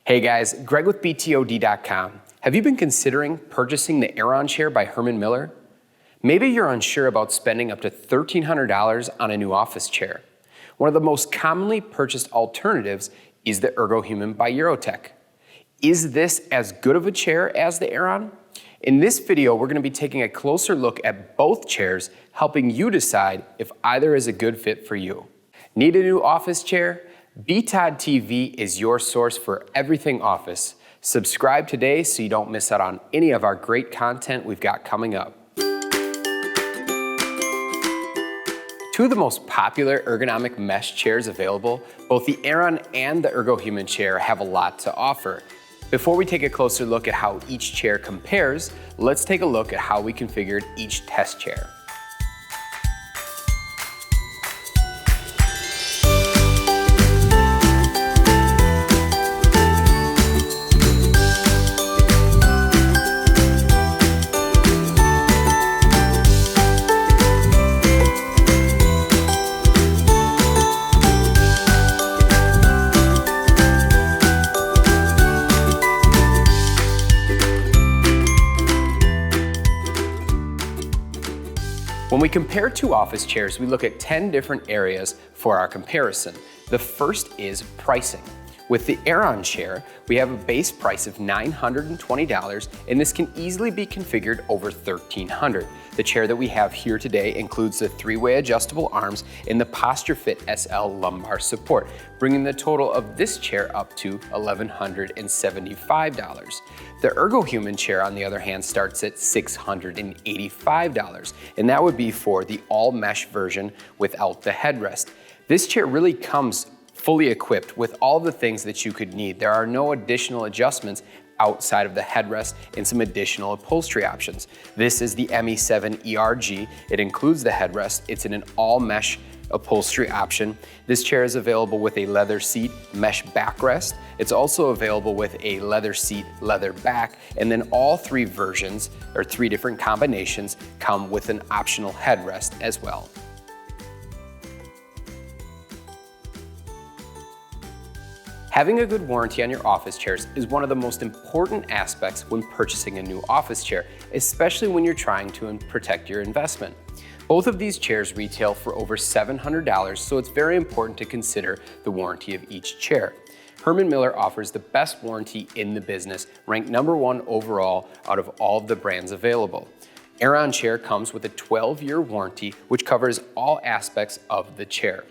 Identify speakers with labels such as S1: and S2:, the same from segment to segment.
S1: Hey guys, Greg with BTOD.com. Have you been considering purchasing the Aeron chair by Herman Miller? Maybe you're unsure about spending up to $1,300 on a new office chair. One of the most commonly purchased alternatives is the Ergohuman by Eurotech. Is this as good of a chair as the Aeron? In this video, we're going to be taking a closer look at both chairs, helping you decide if either is a good fit for you. Need a new office chair? BTOD TV is your source for everything office. Subscribe today so you don't miss out on any of our great content we've got coming up. Two of the most popular ergonomic mesh chairs available, both the Aeron and the Ergohuman chair have a lot to offer. Before we take a closer look at how each chair compares, let's take a look at how we configured each test chair. When we compare two office chairs, we look at 10 different areas for our comparison. The first is pricing. With the Aeron chair, we have a base price of $920, and this can easily be configured over $1,300. The chair that we have here today includes the 3-way adjustable arms and the Posture Fit SL lumbar support, bringing the total of this chair up to $1,175. The Ergohuman chair, on the other hand, starts at $685, and that would be for the all-mesh version without the headrest. This chair really comes fully equipped with all the things that you could need. There are no additional adjustments outside of the headrest and some additional upholstery options. This is the ME7 ERG. It includes the headrest. It's in an all-mesh upholstery option. This chair is available with a leather seat, mesh backrest. It's also available with a leather seat, leather back, and then all three versions, or three different combinations, come with an optional headrest as well. Having a good warranty on your office chairs is one of the most important aspects when purchasing a new office chair, especially when you're trying to protect your investment. Both of these chairs retail for over $700, so it's very important to consider the warranty of each chair. Herman Miller offers the best warranty in the business, ranked #1 overall out of all of the brands available. Aeron chair comes with a 12-year warranty, which covers all aspects of the chair.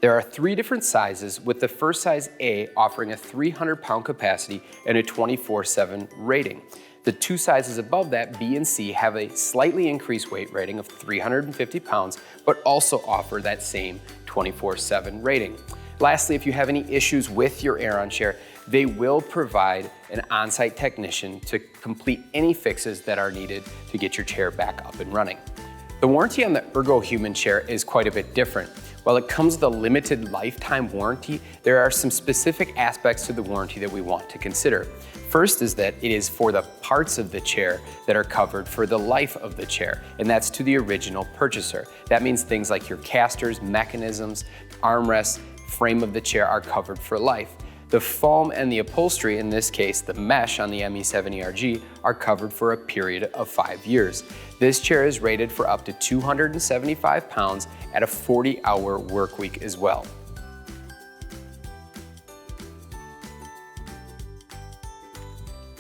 S1: There are 3 different sizes, with the first size A offering a 300-pound capacity and a 24/7 rating. The 2 sizes above that, B and C, have a slightly increased weight rating of 350 pounds, but also offer that same 24/7 rating. Lastly, if you have any issues with your Aeron chair, they will provide an on-site technician to complete any fixes that are needed to get your chair back up and running. The warranty on the Ergohuman chair is quite a bit different. While it comes with a limited lifetime warranty, there are some specific aspects to the warranty that we want to consider. First is that it is for the parts of the chair that are covered for the life of the chair, and that's to the original purchaser. That means things like your casters, mechanisms, armrests, frame of the chair are covered for life. The foam and the upholstery, in this case the mesh on the ME7 ERG, are covered for a period of 5 years. This chair is rated for up to 275 pounds at a 40-hour work week as well.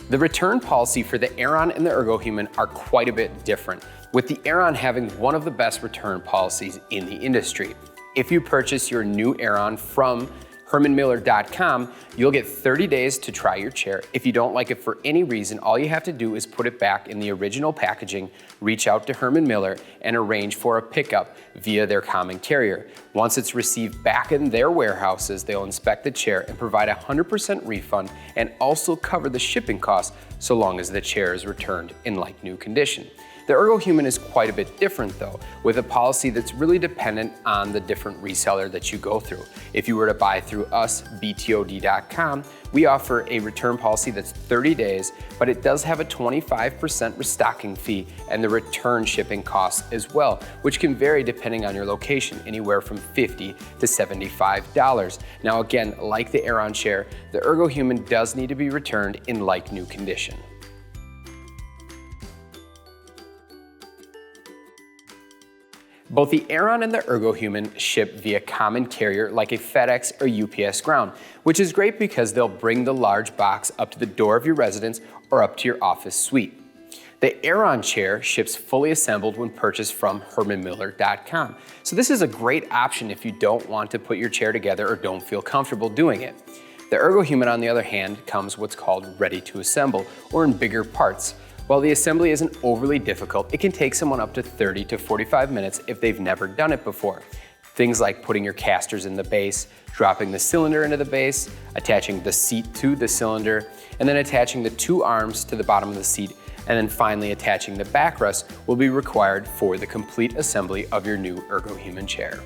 S1: The return policy for the Aeron and the Ergohuman are quite a bit different, with the Aeron having one of the best return policies in the industry. If you purchase your new Aeron from HermanMiller.com, you'll get 30 days to try your chair. If you don't like it for any reason, all you have to do is put it back in the original packaging, reach out to Herman Miller, and arrange for a pickup via their common carrier. Once it's received back in their warehouses, they'll inspect the chair and provide a 100% refund and also cover the shipping costs so long as the chair is returned in like new condition. The Ergohuman is quite a bit different though, with a policy that's really dependent on the different reseller that you go through. If you were to buy through us, btod.com, we offer a return policy that's 30 days, but it does have a 25% restocking fee and the return shipping costs as well, which can vary depending on your location, anywhere from $50 to $75. Now again, like the Aeron chair, the Ergohuman does need to be returned in like new condition. Both the Aeron and the Ergohuman ship via common carrier like a FedEx or UPS ground, which is great because they'll bring the large box up to the door of your residence or up to your office suite. The Aeron chair ships fully assembled when purchased from HermanMiller.com. So this is a great option if you don't want to put your chair together or don't feel comfortable doing it. The Ergohuman, on the other hand, comes what's called ready to assemble, or in bigger parts. While the assembly isn't overly difficult, it can take someone up to 30 to 45 minutes if they've never done it before. Things like putting your casters in the base, dropping the cylinder into the base, attaching the seat to the cylinder, and then attaching the two arms to the bottom of the seat, and then finally attaching the backrest will be required for the complete assembly of your new Ergohuman chair.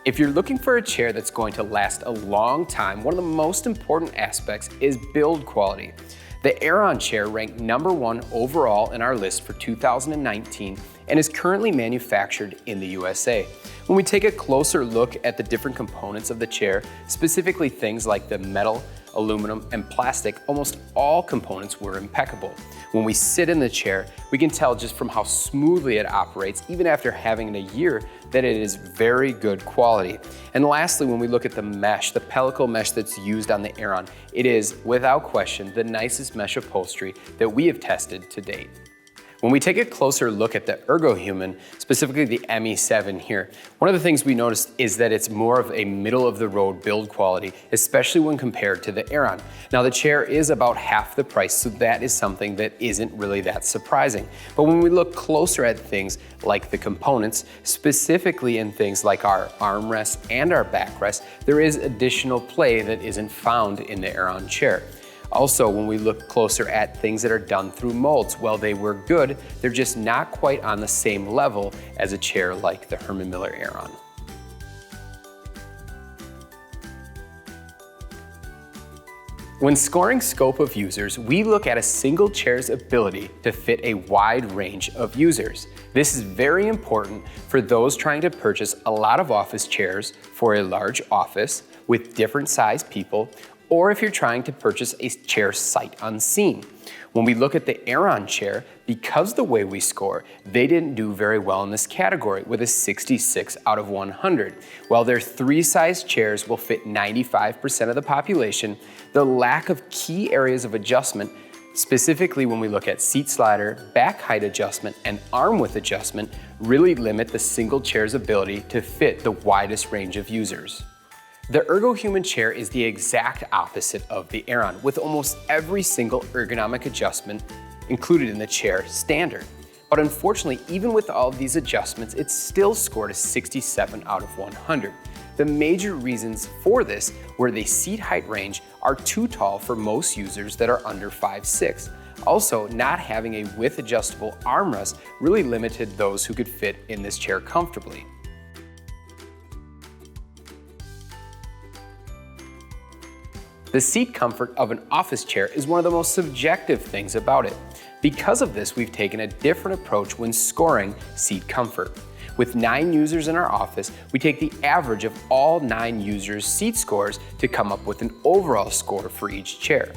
S1: If you're looking for a chair that's going to last a long time, one of the most important aspects is build quality. The Aeron chair ranked #1 overall in our list for 2019 and is currently manufactured in the USA. When we take a closer look at the different components of the chair, specifically things like the metal, aluminum, and plastic, almost all components were impeccable. When we sit in the chair, we can tell just from how smoothly it operates, even after having it a year, that it is very good quality. And lastly, when we look at the mesh, the pellicle mesh that's used on the Aeron, it is, without question, the nicest mesh upholstery that we have tested to date. When we take a closer look at the Ergohuman, specifically the ME7 here, one of the things we noticed is that it's more of a middle-of-the-road build quality, especially when compared to the Aeron. Now the chair is about half the price, so that is something that isn't really that surprising. But when we look closer at things like the components, specifically in things like our armrest and our backrest, there is additional play that isn't found in the Aeron chair. Also, when we look closer at things that are done through molds, while they were good, they're just not quite on the same level as a chair like the Herman Miller Aeron. When scoring scope of users, we look at a single chair's ability to fit a wide range of users. This is very important for those trying to purchase a lot of office chairs for a large office with different size people, or if you're trying to purchase a chair sight unseen. When we look at the Aeron chair, because the way we score, they didn't do very well in this category with a 66 out of 100. While their 3-size chairs will fit 95% of the population, the lack of key areas of adjustment, specifically when we look at seat slider, back height adjustment, and arm width adjustment, really limit the single chair's ability to fit the widest range of users. The Ergohuman chair is the exact opposite of the Aeron, with almost every single ergonomic adjustment included in the chair standard. But unfortunately, even with all of these adjustments, it still scored a 67 out of 100. The major reasons for this were the seat height range are too tall for most users that are under 5'6". Also, not having a width adjustable armrest really limited those who could fit in this chair comfortably. The seat comfort of an office chair is one of the most subjective things about it. Because of this, we've taken a different approach when scoring seat comfort. With 9 users in our office, we take the average of all 9 users' seat scores to come up with an overall score for each chair.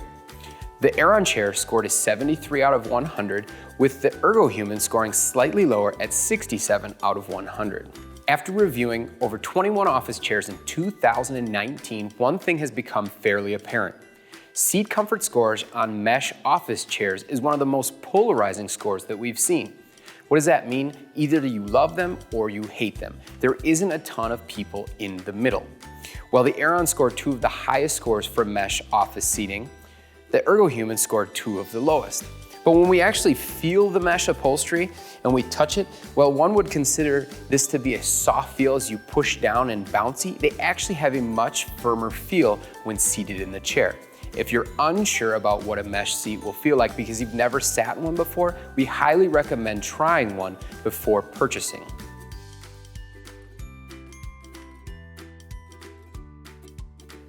S1: The Aeron chair scored a 73 out of 100, with the Ergohuman scoring slightly lower at 67 out of 100. After reviewing over 21 office chairs in 2019, one thing has become fairly apparent. Seat comfort scores on mesh office chairs is one of the most polarizing scores that we've seen. What does that mean? Either you love them or you hate them. There isn't a ton of people in the middle. While the Aeron scored 2 of the highest scores for mesh office seating, the Ergohuman scored 2 of the lowest. But when we actually feel the mesh upholstery and we touch it, well, one would consider this to be a soft feel as you push down and bouncy. They actually have a much firmer feel when seated in the chair. If you're unsure about what a mesh seat will feel like because you've never sat in one before, we highly recommend trying one before purchasing.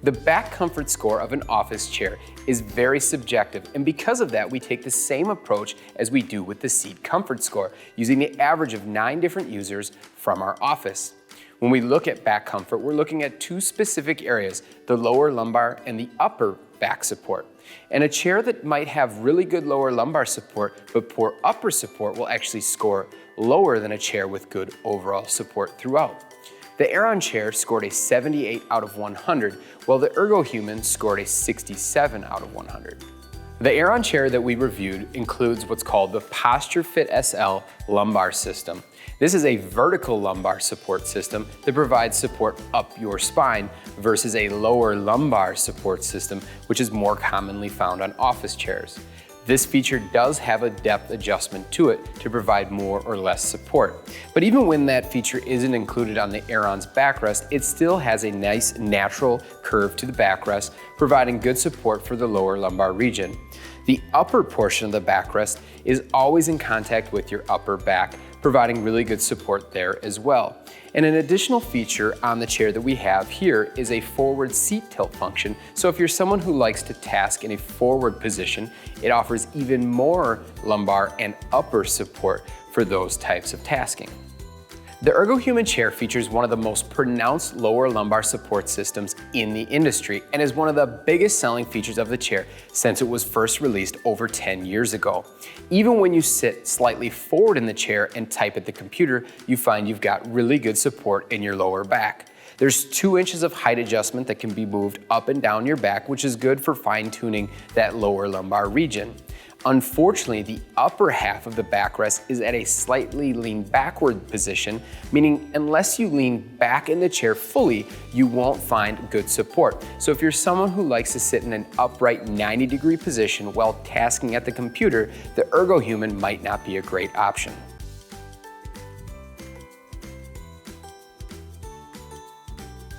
S1: The back comfort score of an office chair is very subjective, and because of that, we take the same approach as we do with the seat comfort score, using the average of 9 different users from our office. When we look at back comfort, we're looking at 2 specific areas, the lower lumbar and the upper back support. And a chair that might have really good lower lumbar support but poor upper support will actually score lower than a chair with good overall support throughout. The Aeron chair scored a 78 out of 100, while the Ergohuman scored a 67 out of 100. The Aeron chair that we reviewed includes what's called the Posture Fit SL lumbar system. This is a vertical lumbar support system that provides support up your spine versus a lower lumbar support system, which is more commonly found on office chairs. This feature does have a depth adjustment to it to provide more or less support. But even when that feature isn't included on the Aeron's backrest, it still has a nice natural curve to the backrest, providing good support for the lower lumbar region. The upper portion of the backrest is always in contact with your upper back, providing really good support there as well. And an additional feature on the chair that we have here is a forward seat tilt function. So if you're someone who likes to task in a forward position, it offers even more lumbar and upper support for those types of tasking. The Ergohuman chair features one of the most pronounced lower lumbar support systems in the industry and is one of the biggest selling features of the chair since it was first released over 10 years ago. Even when you sit slightly forward in the chair and type at the computer, you find you've got really good support in your lower back. There's 2 inches of height adjustment that can be moved up and down your back, which is good for fine-tuning that lower lumbar region. Unfortunately, the upper half of the backrest is at a slightly lean backward position, meaning unless you lean back in the chair fully, you won't find good support. So if you're someone who likes to sit in an upright 90-degree position while tasking at the computer, the Ergohuman might not be a great option.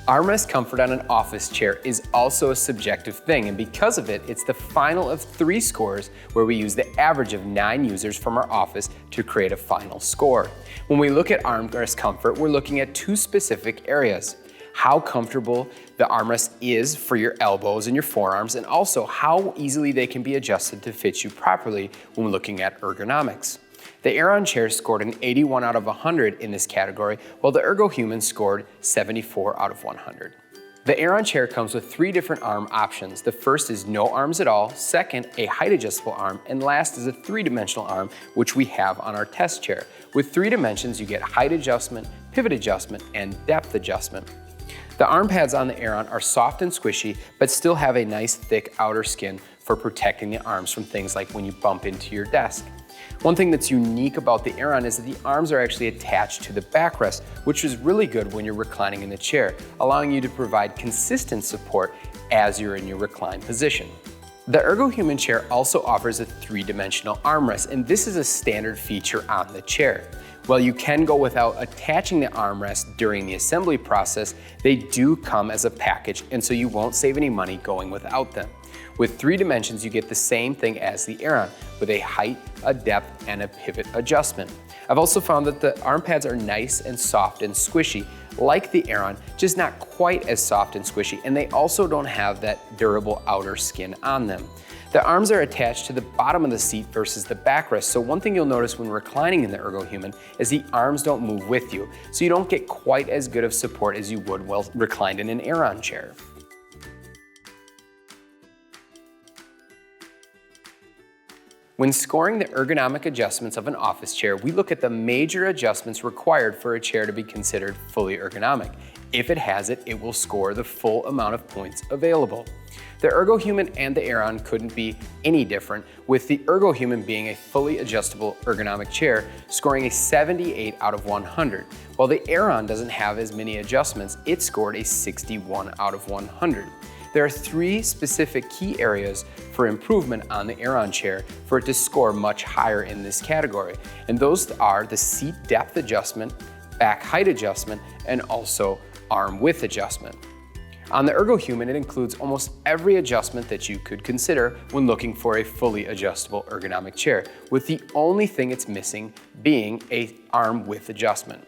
S1: Armrest comfort on an office chair is also a subjective thing, and because of it, it's the final of 3 scores where we use the average of 9 users from our office to create a final score. When we look at armrest comfort, we're looking at 2 specific areas: how comfortable the armrest is for your elbows and your forearms, and also how easily they can be adjusted to fit you properly when looking at ergonomics. The Aeron chair scored an 81 out of 100 in this category, while the Ergohuman scored 74 out of 100. The Aeron chair comes with 3 different arm options. The first is no arms at all, second, a height adjustable arm, and last is a 3-dimensional arm, which we have on our test chair. With 3 dimensions, you get height adjustment, pivot adjustment, and depth adjustment. The arm pads on the Aeron are soft and squishy, but still have a nice thick outer skin for protecting the arms from things like when you bump into your desk. One thing that's unique about the Aeron is that the arms are actually attached to the backrest, which is really good when you're reclining in the chair, allowing you to provide consistent support as you're in your reclined position. The Ergohuman chair also offers a 3-dimensional armrest, and this is a standard feature on the chair. While you can go without attaching the armrest during the assembly process, they do come as a package, and so you won't save any money going without them. With 3 dimensions, you get the same thing as the Aeron, with a height, a depth, and a pivot adjustment. I've also found that the arm pads are nice and soft and squishy, like the Aeron, just not quite as soft and squishy, and they also don't have that durable outer skin on them. The arms are attached to the bottom of the seat versus the backrest, so one thing you'll notice when reclining in the Ergohuman is the arms don't move with you, so you don't get quite as good of support as you would while reclined in an Aeron chair. When scoring the ergonomic adjustments of an office chair, we look at the major adjustments required for a chair to be considered fully ergonomic. If it has it, it will score the full amount of points available. The Ergohuman and the Aeron couldn't be any different, with the Ergohuman being a fully adjustable ergonomic chair, scoring a 78 out of 100. While the Aeron doesn't have as many adjustments, it scored a 61 out of 100. There are 3 specific key areas for improvement on the Aeron chair for it to score much higher in this category, and those are the seat depth adjustment, back height adjustment, and also arm width adjustment. On the Ergohuman, it includes almost every adjustment that you could consider when looking for a fully adjustable ergonomic chair, with the only thing it's missing being an arm width adjustment.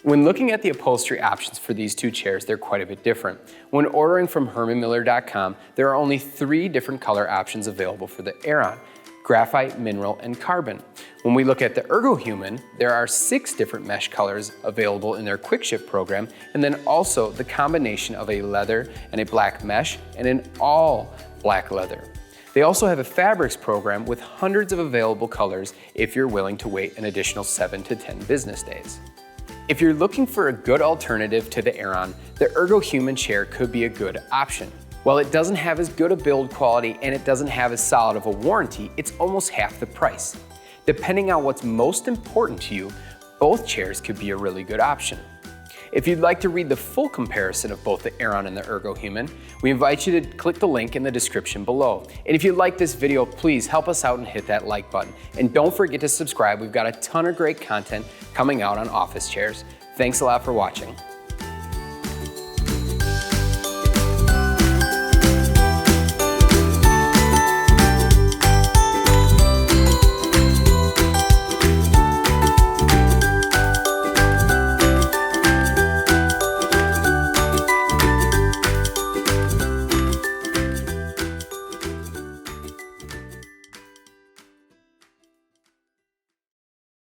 S1: When looking at the upholstery options for these two chairs, they're quite a bit different. When ordering from HermanMiller.com, there are only 3 different color options available for the Aeron: graphite, mineral, and carbon. When we look at the Ergohuman, there are 6 different mesh colors available in their quick ship program, and then also the combination of a leather and a black mesh and an all black leather. They also have a fabrics program with hundreds of available colors if you're willing to wait an additional 7 to 10 business days. If you're looking for a good alternative to the Aeron, the Ergohuman chair could be a good option. While it doesn't have as good a build quality and it doesn't have as solid of a warranty, it's almost half the price. Depending on what's most important to you, both chairs could be a really good option. If you'd like to read the full comparison of both the Aeron and the Ergohuman, we invite you to click the link in the description below. And if you like this video, please help us out and hit that like button. And don't forget to subscribe. We've got a ton of great content coming out on office chairs. Thanks a lot for watching.